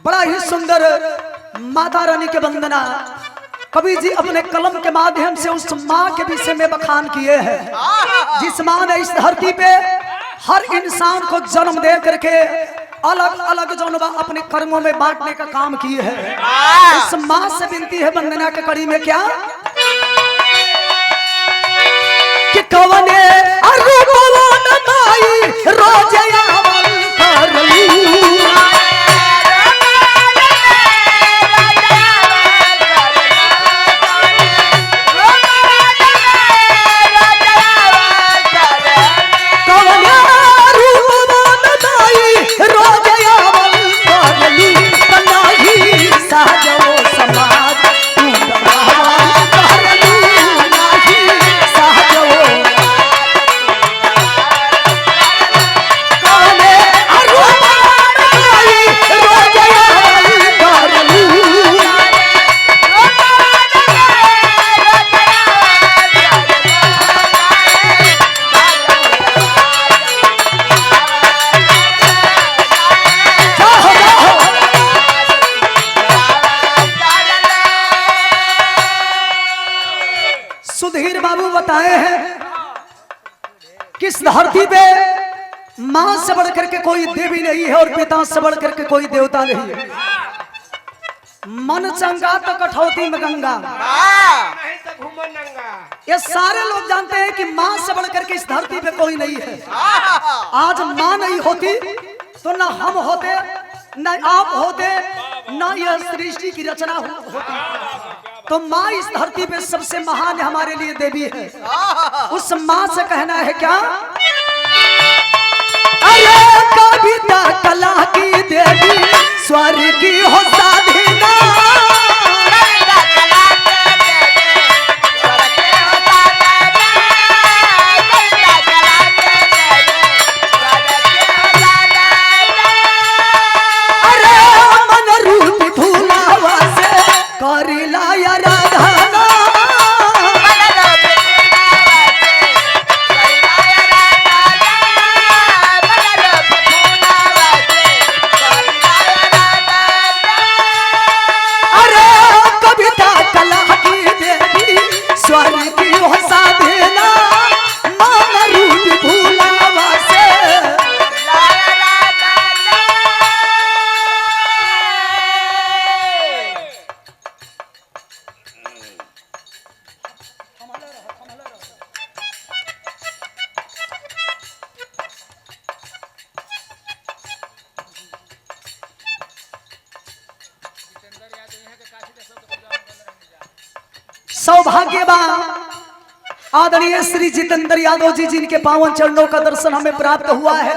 बड़ा ही सुंदर माता रानी के वंदना कवि जी अपने कलम के माध्यम से उस माँ के विषय में बखान किए हैं जिस माँ ने इस धरती पे हर इंसान को जन्म दे करके अलग अलग जनवा अपने कर्मों में बांटने का काम किए हैं। इस माँ से विनती है वंदना के कड़ी में क्या कि कवने सुधीर बाबू बताए हैं किस धरती पे मां से बढ़ करके कोई देवी नहीं है और पिता से बढ़ करके कोई देवता नहीं है। मन चंगा तो कठौती में गंगा, ये सारे लोग जानते हैं कि मां से बढ़ करके इस धरती पे कोई नहीं है। आज मां नहीं होती तो ना हम होते, ना आप होते, ना यह सृष्टि की रचना होती। तो माँ इस धरती पे सबसे महान हमारे लिए देवी है। उस माँ से कहना है क्या अरे कविता कला की देवी स्वर की हो साधना सौभाग्यवान आदरणीय श्री जितेंद्र यादव जी जिनके पावन चरणों का दर्शन हमें प्राप्त हुआ है।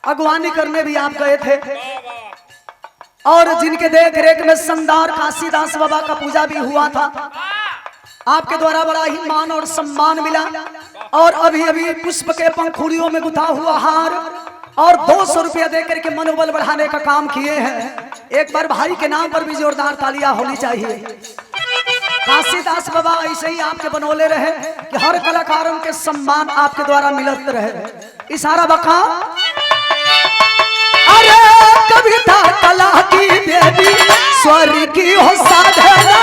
अगवानी करने भी आप गए थे और जिनके देख रेख में संदार काशीदास बाबा का पूजा भी हुआ था। आपके द्वारा बड़ा ही मान और सम्मान मिला और अभी अभी पुष्प के पंखुड़ियों में गुथा हुआ हार और 200 रुपया देकर के मनोबल बढ़ाने का काम किए हैं। एक बार भाई के नाम पर भी जोरदार तालियां होनी चाहिए। काशीदास बाबा ऐसे ही आपके बनोले रहे कि हर कलाकारों के सम्मान आपके द्वारा मिलत रहे। इशारा बका अरे कविता कला की देवी स्वर की हो साधना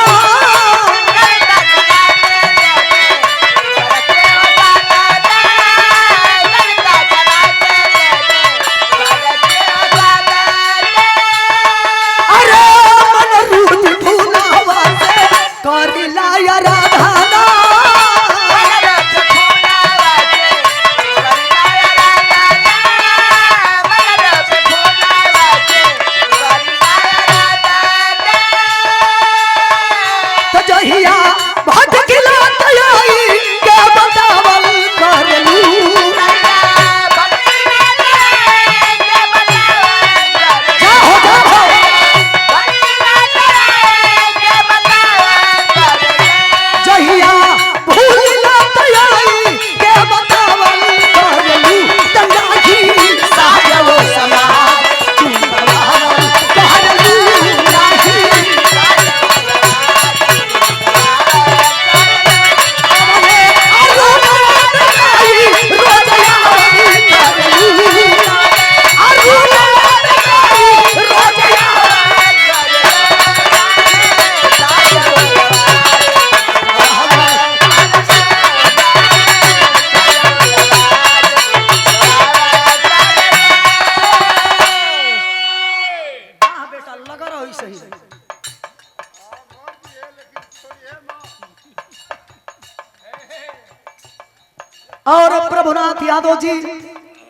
और प्रभुनाथ यादव जी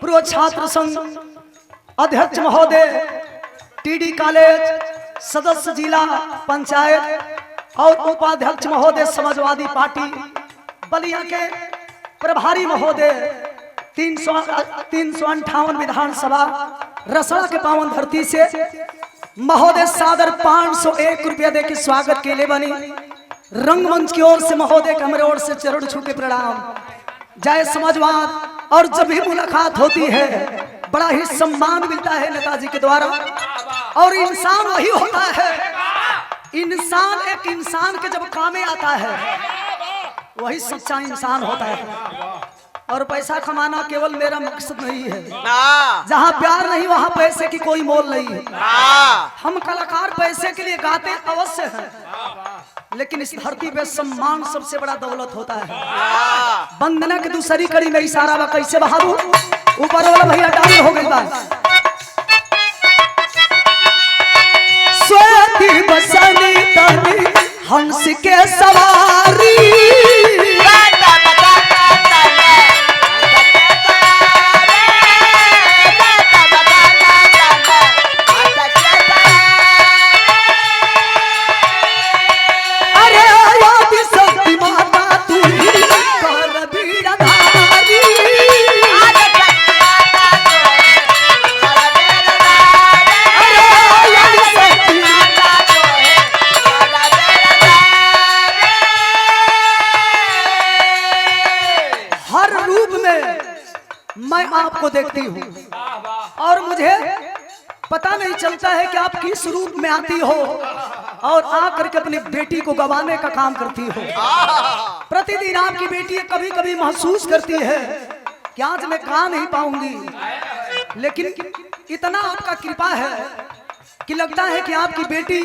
पूर्व छात्र संघ अध्यक्ष महोदय, टीडी कॉलेज सदस्य जिला पंचायत और उपाध्यक्ष महोदय समाजवादी पार्टी बलिया के प्रभारी महोदय, 358 विधानसभा रसड़ा के पावन धरती से महोदय सादर 501 रुपया दे के स्वागत के लिए बनी। रंगमंच की ओर से महोदय के हमारे ओर से चरण छू के प्रणाम। जय समाजवाद। और जब भी मुलाकात होती है बड़ा ही सम्मान मिलता है नेताजी के द्वारा। और इंसान वही होता है, इंसान एक इंसान के जब काम में आता है वही सच्चा इंसान होता है। और पैसा कमाना केवल मेरा मकसद नहीं है, जहाँ प्यार नहीं वहाँ पैसे की कोई मोल नहीं है। हम कलाकार पैसे के लिए गाते अवश्य हैं, लेकिन इस धरती पे सम्मान सबसे बड़ा दौलत होता है। वंदना की दूसरी कड़ी में इशारा बा कैसे बहादुर ऊपर वाला भैया डाल हो गई बात। स्वाति बसनी तनी हंस के सवारी, मैं आपको देखती हूँ और मुझे पता नहीं चलता है कि आप किस रूप में आती हो और आकर के अपनी बेटी को गंवाने का काम करती हो। प्रतिदिन आपकी बेटी कभी कभी महसूस करती है कि आज मैं कहा नहीं पाऊंगी, लेकिन इतना आपका कृपा है कि लगता है कि आपकी बेटी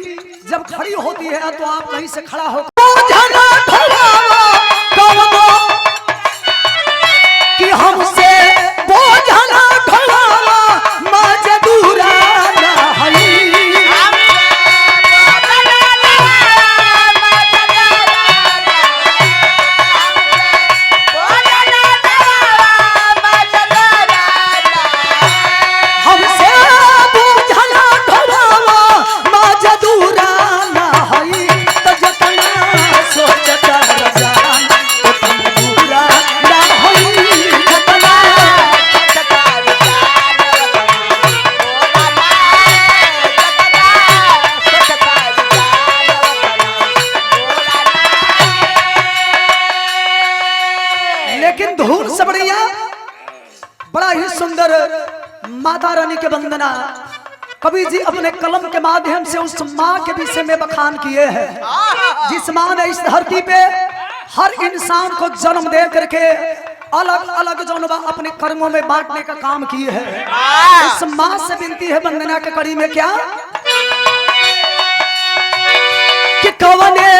जब खड़ी होती है तो आप कहीं से खड़ा हो कि हमसे बोझना ढोलावा मजदूरा माता रानी के वंदना कवि जी अपने कलम के माध्यम से उस माँ के विषय में बखान किए हैं जिस माँ ने इस धरती पे हर इंसान को जन्म दे करके अलग अलग जनवा अपने कर्मों में बांटने का काम किए हैं। उस माँ से विनती है वंदना के कड़ी में क्या कि कवने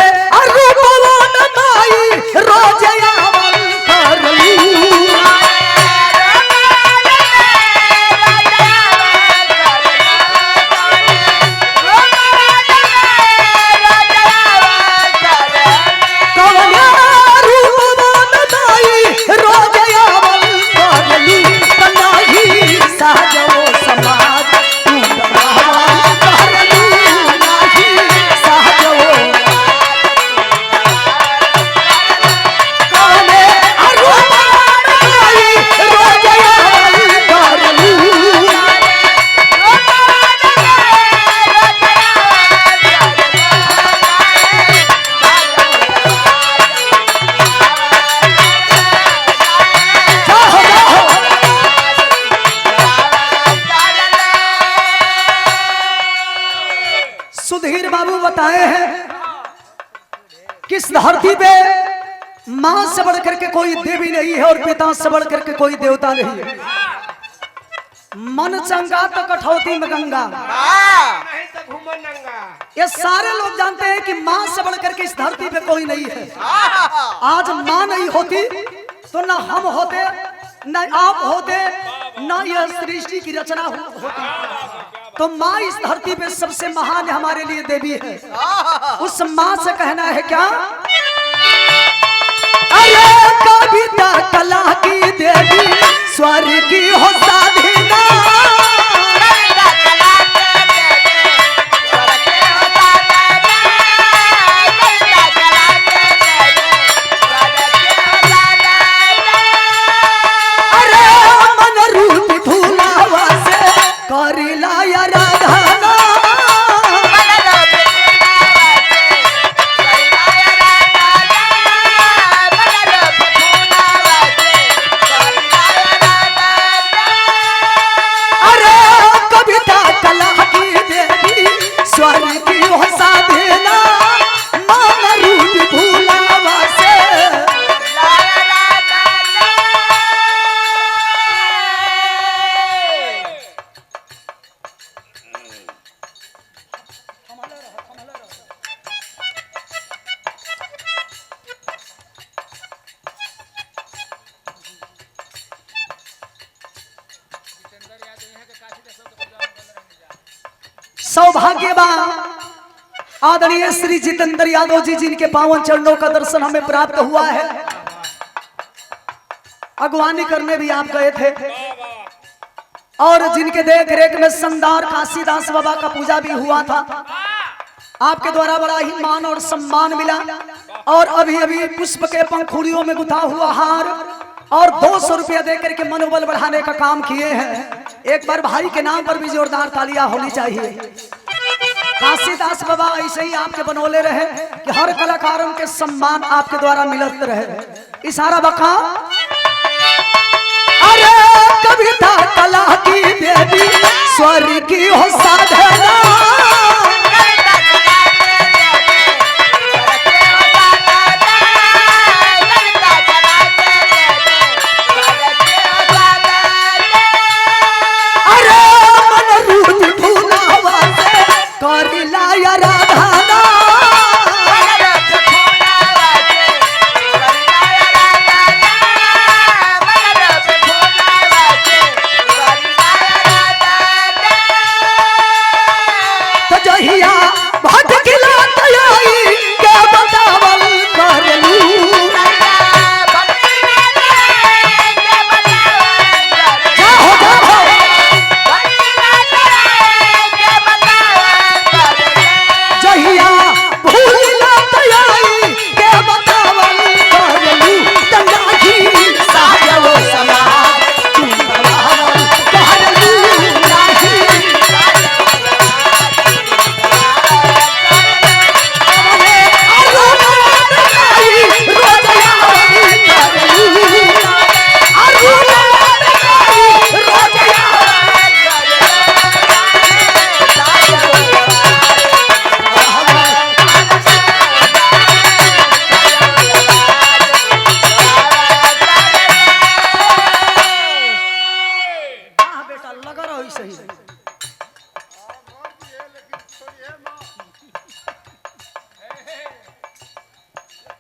किस धरती पे मां से बढ़कर के कोई देवी नहीं है और पिता से बढ़कर के कोई देवता नहीं है। मन चंगा तो कठौती में गंगा, ये सारे लोग जानते हैं कि मां से बढ़कर के इस धरती पे कोई नहीं है। आज मां नहीं होती तो ना हम होते, ना आप होते, ना यह सृष्टि की रचना होती। तो माँ इस धरती पे सबसे महान हमारे लिए देवी है। उस माँ से कहना है क्या, अरे कविता कला की सौभाग्यवान आदरणीय श्री जितेंद्र यादव जी जिनके पावन चरणों का दर्शन हमें प्राप्त हुआ है। अगवानी करने भी आप गए थे और जिनके देख रेख में शानदार काशीदास बाबा का पूजा भी हुआ था। आपके द्वारा बड़ा ही मान और सम्मान मिला और अभी अभी पुष्प के पंखुड़ियों में गुथा हुआ हार और 200 रुपया देकर के मनोबल बढ़ाने का काम किए हैं। एक बार भाई के नाम पर भी जोरदार तालियां होनी चाहिए। काशीदास बाबा ऐसे ही आपके बनोले रहे कि हर कलाकारों के सम्मान आपके द्वारा मिलत रहे। इशारा बका अरे कविता कला की देवी स्वर की हो साधना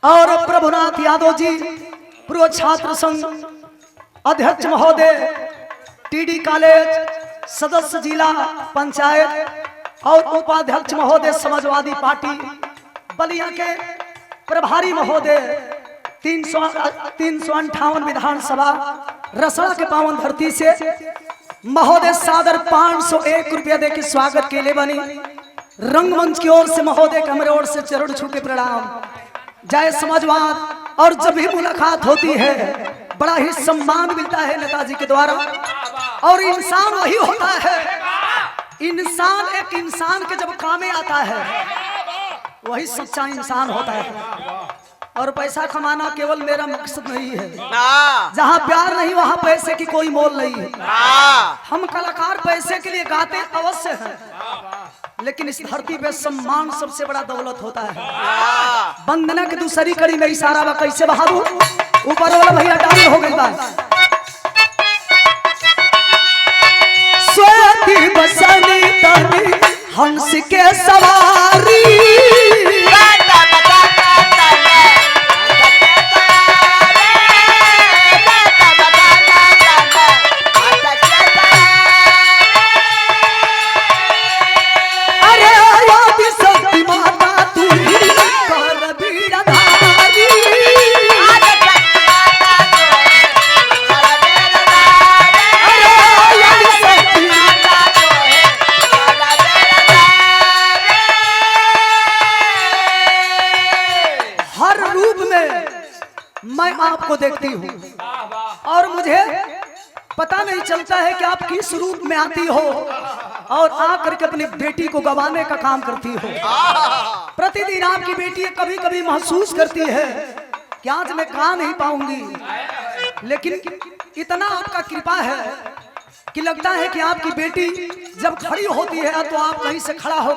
और प्रभुनाथ यादव जी पूर्व छात्र संघ अध्यक्ष महोदय, टीडी कॉलेज सदस्य, जिला पंचायत और उपाध्यक्ष महोदय, समाजवादी पार्टी बलिया के प्रभारी महोदय, 358 विधानसभा रसड़ा के पावन धरती से महोदय सादर 501 रुपया दे के स्वागत के लिए बनी। रंगमंच की ओर से महोदय के हमारे ओर से चरण छू के प्रणाम। जय समाजवाद। और जब भी मुलाकात होती है बड़ा ही सम्मान मिलता है नेताजी के द्वारा। और इंसान वही होता है, इंसान एक इंसान के जब काम में आता है वही सच्चा इंसान होता है। और पैसा कमाना केवल मेरा मकसद नहीं है। जहाँ प्यार नहीं वहाँ पैसे की कोई मोल नहीं है। हम कलाकार पैसे के लिए गाते अवश्य हैं, लेकिन इस धरती पे सम्मान सबसे बड़ा दौलत होता है। वंदना की दूसरी कड़ी में इशारा कैसे बहादू ऊपर वाला भैया डाल हो गई बात। स्वाति बसनी तनी हंस के सवारी मैं आपको देखती हूँ और मुझे पता नहीं चलता है कि आप किस रूप में आती हो और आकर के अपनी बेटी को गंवाने का काम करती हो। प्रतिदिन आपकी बेटी कभी कभी महसूस करती है कि आज मैं गा नहीं पाऊंगी, लेकिन इतना आपका कृपा है कि लगता है कि आपकी बेटी जब खड़ी होती है तो आप कहीं से खड़ा हो